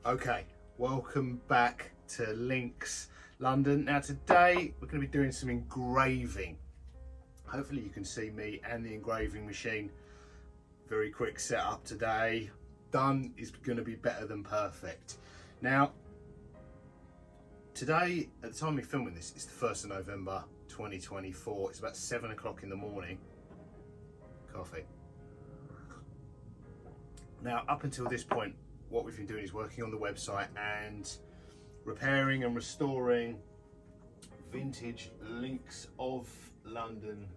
Okay, welcome back to Links London. Now today we're going to be doing some engraving. Hopefully you can see me and the engraving machine. Very quick setup today. Done is going to be better than perfect. Now today, at the time of filming this, it's the 1st of November 2024. It's about 7 o'clock in the morning. Coffee. Now up until this point, what we've been doing is working on the website and repairing and restoring vintage Links of London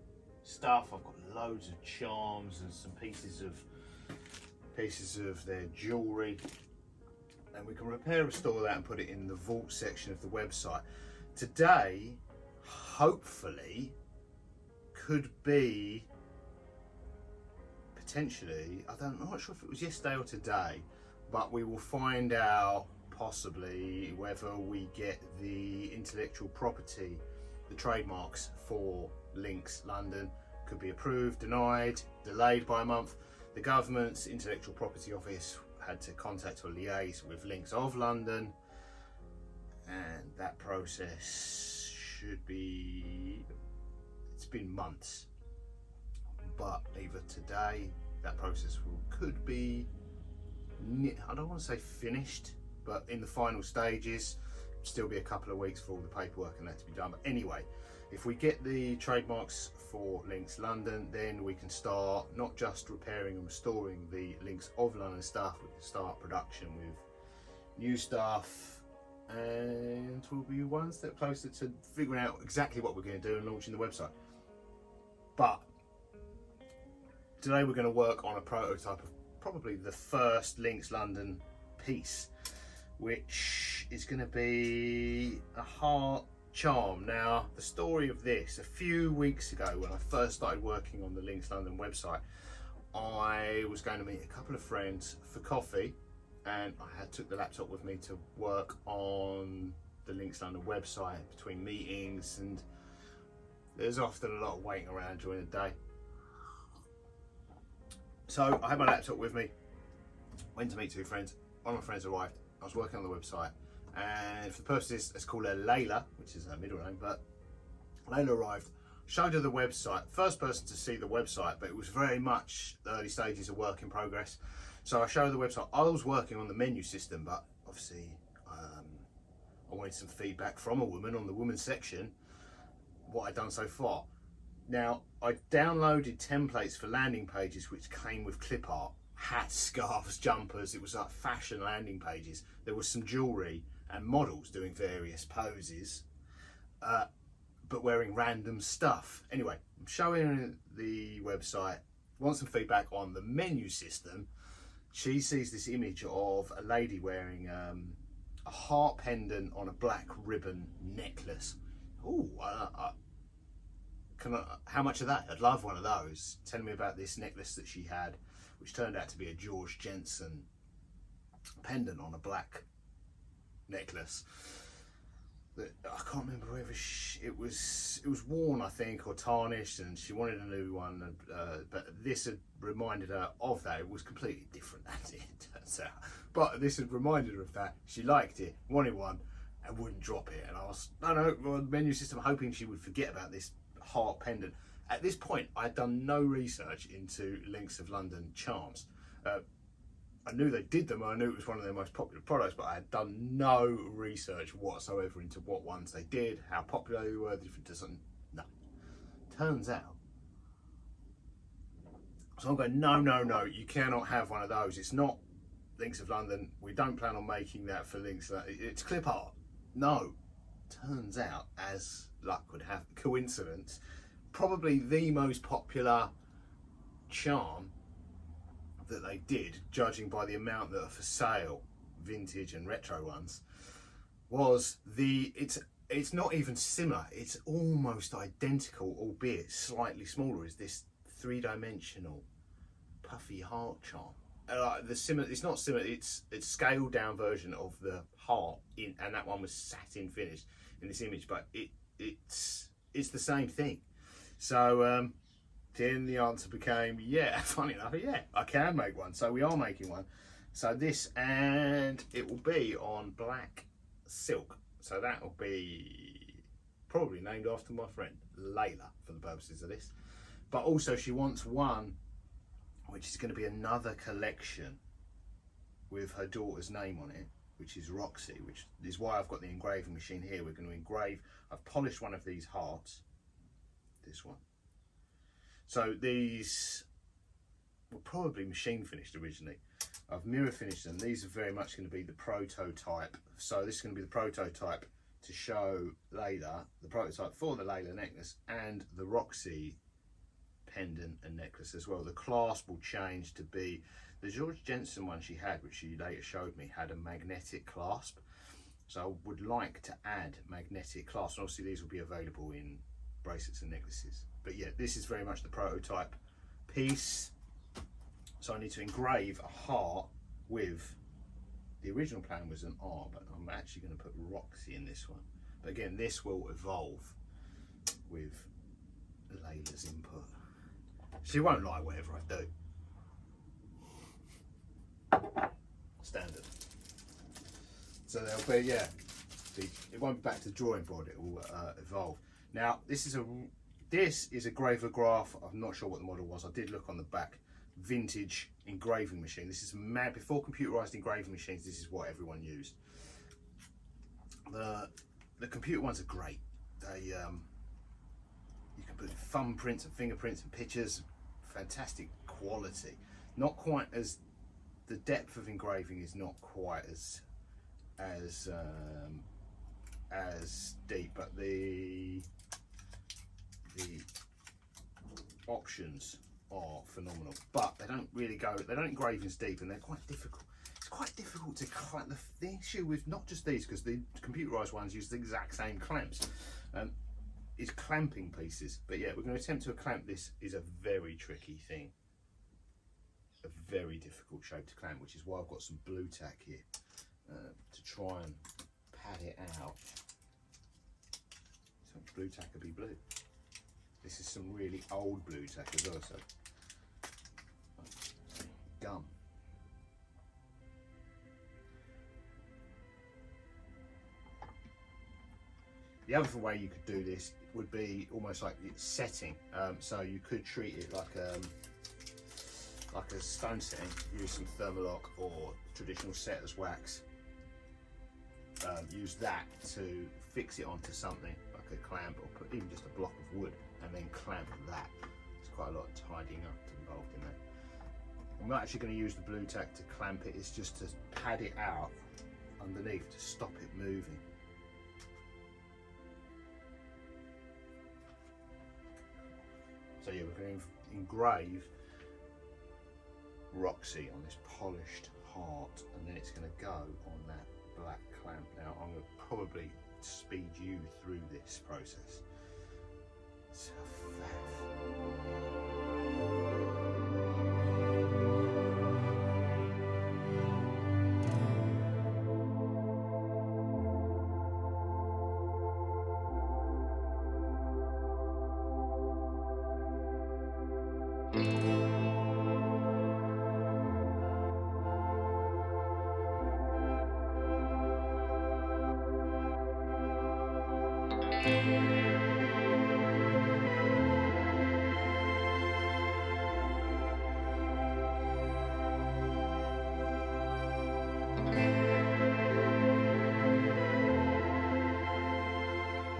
stuff. I've got loads of charms and some pieces of their jewellery, and we can repair, restore that and put it in the vault section of the website. Today, hopefully, could be potentially, I'm not sure if it was yesterday or today, but we will find out possibly whether we get the intellectual property, the trademarks for Links London. Could be approved, denied, delayed by a month. The government's intellectual property office had to contact or liaise with Links of London, and that process should be, it's been months, but either today that process could be, I don't want to say finished, but in the final stages. Still be a couple of weeks for all the paperwork and that to be done. But anyway, if we get the trademarks for Links London, then we can start not just repairing and restoring the Links of London stuff, we can start production with new stuff, and we'll be one step closer to figuring out exactly what we're going to do and launching the website. But today we're going to work on a prototype of probably the first Links London piece, which is going to be a heart charm. Now, the story of this, a few weeks ago when I first started working on the Links London website, I was going to meet a couple of friends for coffee, and I took the laptop with me to work on the Links London website between meetings, and there's often a lot of waiting around during the day. So I had my laptop with me, went to meet two friends. One of my friends arrived. I was working on the website, and for the purposes, let's call her Leila, which is her middle name, but Leila arrived, showed her the website, first person to see the website, but it was very much the early stages of work in progress. So I showed her the website. I was working on the menu system, but obviously I wanted some feedback from a woman on the women's section, what I'd done so far. Now, I downloaded templates for landing pages which came with clip art, hats, scarves, jumpers. It was like fashion landing pages. There was some jewellery and models doing various poses, but wearing random stuff. Anyway, I'm showing her the website, want some feedback on the menu system. She sees this image of a lady wearing a heart pendant on a black ribbon necklace. Ooh, how much of that? I'd love one of those. Telling me about this necklace that she had, which turned out to be a George Jensen pendant on a black necklace. I can't remember whether it was worn, I think, or tarnished, and she wanted a new one. But this had reminded her of that. It was completely different, as it turns out. But this had reminded her of that. She liked it, wanted one, and wouldn't drop it. And I was, well, menu system, hoping she would forget about this heart pendant. At this point, I had done no research into Links of London charms. I knew they did them, and I knew it was one of their most popular products, but I had done no research whatsoever into what ones they did, how popular they were, the different design. No. Turns out. So I'm going, no, you cannot have one of those. It's not Links of London. We don't plan on making that for Links. It's clip art. No. Turns out, as luck would have, coincidence, probably the most popular charm that they did, judging by the amount that are for sale, vintage and retro ones, was it's not even similar, it's almost identical, albeit slightly smaller, is this three-dimensional puffy heart charm. It's not similar, it's a scaled down version of the heart and that one was satin finished in this image, but it's the same thing. So then the answer became, yeah, funny enough, yeah, I can make one. So we are making one. So this, and it will be on black silk. So that will be probably named after my friend Leila for the purposes of this. But also she wants one which is going to be another collection with her daughter's name on it, which is Roxi, which is why I've got the engraving machine here. We're going to engrave, I've polished one of these hearts, this one. So these were probably machine finished originally. I've mirror finished them. These are very much going to be the prototype. So this is going to be the prototype to show Leila, the prototype for the Leila necklace and the Roxi pendant and necklace as well. The clasp will change to be the George Jensen one she had, which she later showed me, had a magnetic clasp. So I would like to add magnetic clasps. And obviously these will be available in bracelets and necklaces. But yeah, this is very much the prototype piece. So I need to engrave a heart with, the original plan was an R, but I'm actually going to put Roxi in this one. But again, this will evolve with Leila's input. She won't like whatever I do. Standard. So there'll be, yeah, it won't be back to the drawing board, it will evolve. Now, this is a Gravograph. I'm not sure what the model was. I did look on the back. Vintage engraving machine. This is mad. Before computerized engraving machines, this is what everyone used. The computer ones are great. They you can put thumbprints and fingerprints and pictures. Fantastic quality. Not quite as, the depth of engraving is not quite as deep, but the options are phenomenal, but they don't really go, they don't engrave as deep, and they're quite difficult. It's quite difficult to clamp. The issue with not just these, because the computerized ones use the exact same clamps, is clamping pieces. But yeah, we're going to attempt to clamp. This is a very tricky thing, a very difficult shape to clamp, which is why I've got some blue tack here to try and pad it out. So blue tack will be blue. This is some really old blue tack as well, so gum. The other way you could do this would be almost like it's setting. So you could treat it like a stone setting. Use some Thermalock or traditional setter's wax. Use that to fix it onto something like a clamp, or put even just a block of wood and then clamp that. There's quite a lot of tidying up involved in that. I'm not actually going to use the blue tack to clamp it. It's just to pad it out underneath to stop it moving. So yeah, we're going to engrave Roxi on this polished heart, and then it's going to go on that black clamp. Now I'm going to probably speed you through this process. So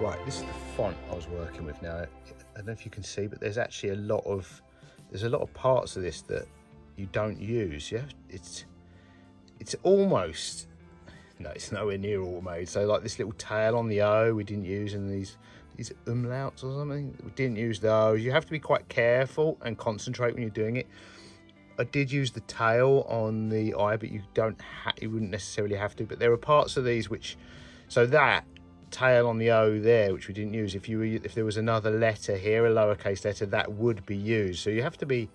right, this is the font I was working with now. I don't know if you can see, but there's actually a lot of parts of this that you don't use. Yeah, it's almost, no, it's nowhere near automated. So like this little tail on the O we didn't use, and these umlauts or something, we didn't use those. You have to be quite careful and concentrate when you're doing it. I did use the tail on the I, but you wouldn't necessarily have to. But there are parts of these which, so that tail on the O there, which we didn't use, if there was another letter here, a lowercase letter, that would be used. So you have to be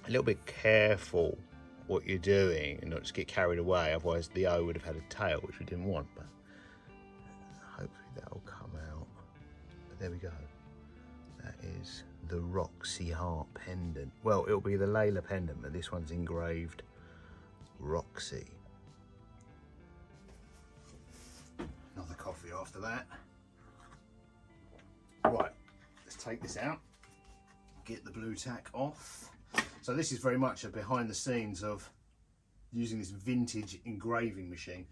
a little bit careful what you're doing and not just get carried away, otherwise the O would have had a tail, which we didn't want. But hopefully that'll come out. But there we go, that is the Roxi heart pendant. Well, it'll be the Leila pendant, but this one's engraved Roxi. Another coffee after that. Right, let's take this out, get the blue tack off. So this is very much a behind the scenes of using this vintage engraving machine.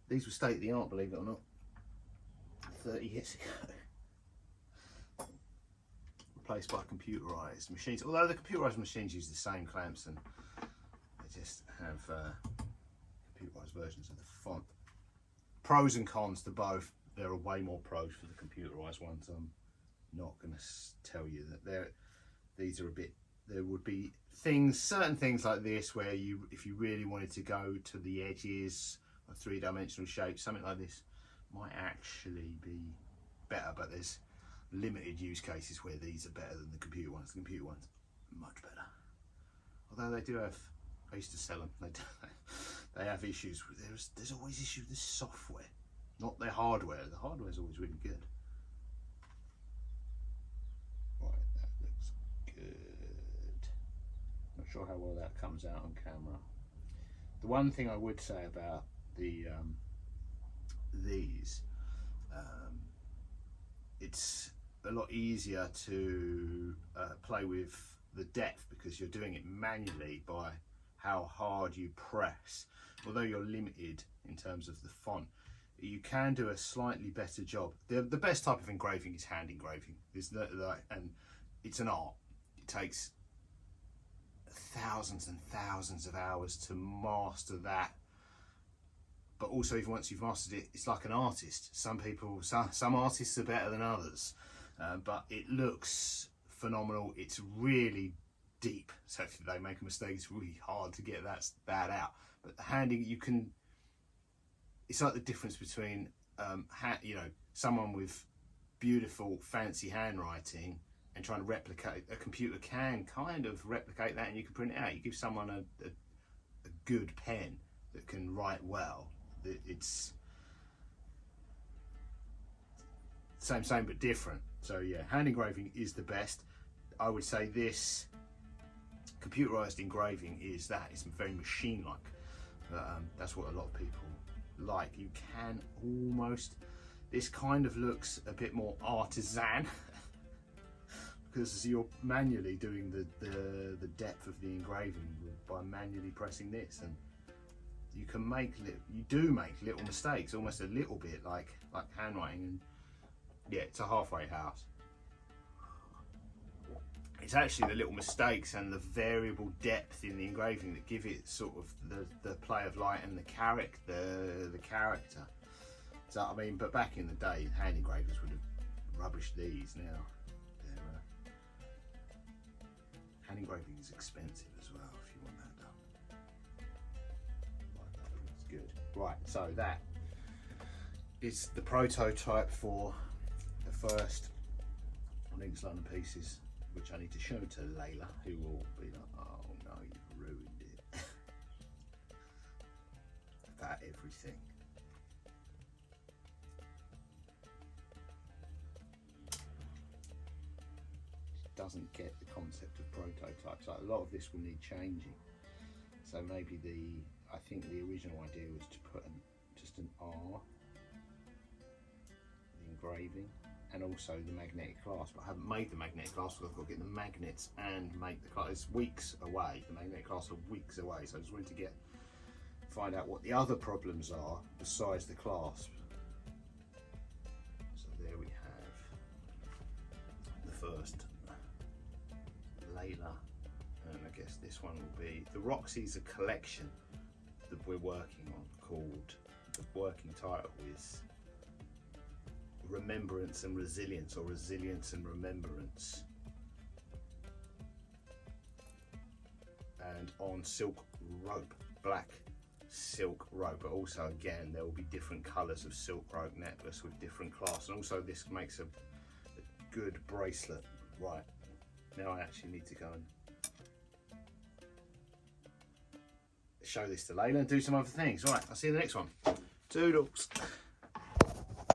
These were state of the art, believe it or not, 30 years ago. Replaced by computerized machines, although the computerized machines use the same clamps and they just have computerized versions of the font. Pros and cons to both. There are way more pros for the computerized ones. I'm not going to tell you that these are a bit. There would be certain things like this where if you really wanted to go to the edges of three-dimensional shapes, something like this might actually be better. But there's limited use cases where these are better than the computer ones. The computer ones much better. Although they do have, I used to sell them. They have issues. There's always issues with the software, not their hardware. The hardware is always really good. Right, that looks good. Not sure how well that comes out on camera. The one thing I would say about these, it's a lot easier to play with the depth because you're doing it manually by how hard you press. Although you're limited in terms of the font, you can do a slightly better job. The best type of engraving is hand engraving. And it's an art. It takes thousands and thousands of hours to master that. But also, even once you've mastered it, it's like an artist. Some artists are better than others, but it looks phenomenal. It's really deep, so if they make a mistake, it's really hard to get that out. But the handing, it's like the difference between someone with beautiful fancy handwriting and trying to replicate. A computer can kind of replicate that and you can print it out. You give someone a good pen that can write well, it's same but different. So yeah, hand engraving is the best. I would say this computerized engraving is it's very machine-like. That's what a lot of people like. You can almost, this kind of looks a bit more artisan because you're manually doing the depth of the engraving by manually pressing this, and you do make little mistakes, almost a little bit like handwriting, and yeah, it's a halfway house. It's actually the little mistakes and the variable depth in the engraving that give it sort of the play of light and the character. So I mean, but back in the day, hand engravers would have rubbished these. Now hand engraving is expensive as well if you want that done. Right, that looks good. Right, so that is the prototype for the first Links London pieces, which I need to show to Leila, who will be like, oh no, you've ruined it. About everything. She doesn't get the concept of prototypes. Like, a lot of this will need changing. So maybe I think the original idea was to put just an R, the engraving, and also the magnetic clasp. But I haven't made the magnetic clasp, so I've got to get the magnets and make the clasp. It's weeks away. The magnetic clasp are weeks away, so I just wanted to find out what the other problems are besides the clasp. So there we have the first Leila, and I guess this one will be the Roxi's Collection that we're working on, called, the working title is Remembrance and Resilience, or Resilience and Remembrance, and on silk rope, black silk rope. But also, again, there will be different colours of silk rope necklace with different clasps, and also this makes a good bracelet. Right, now I actually need to go and show this to Leila and do some other things. Right, I'll see you in the next one. Toodles.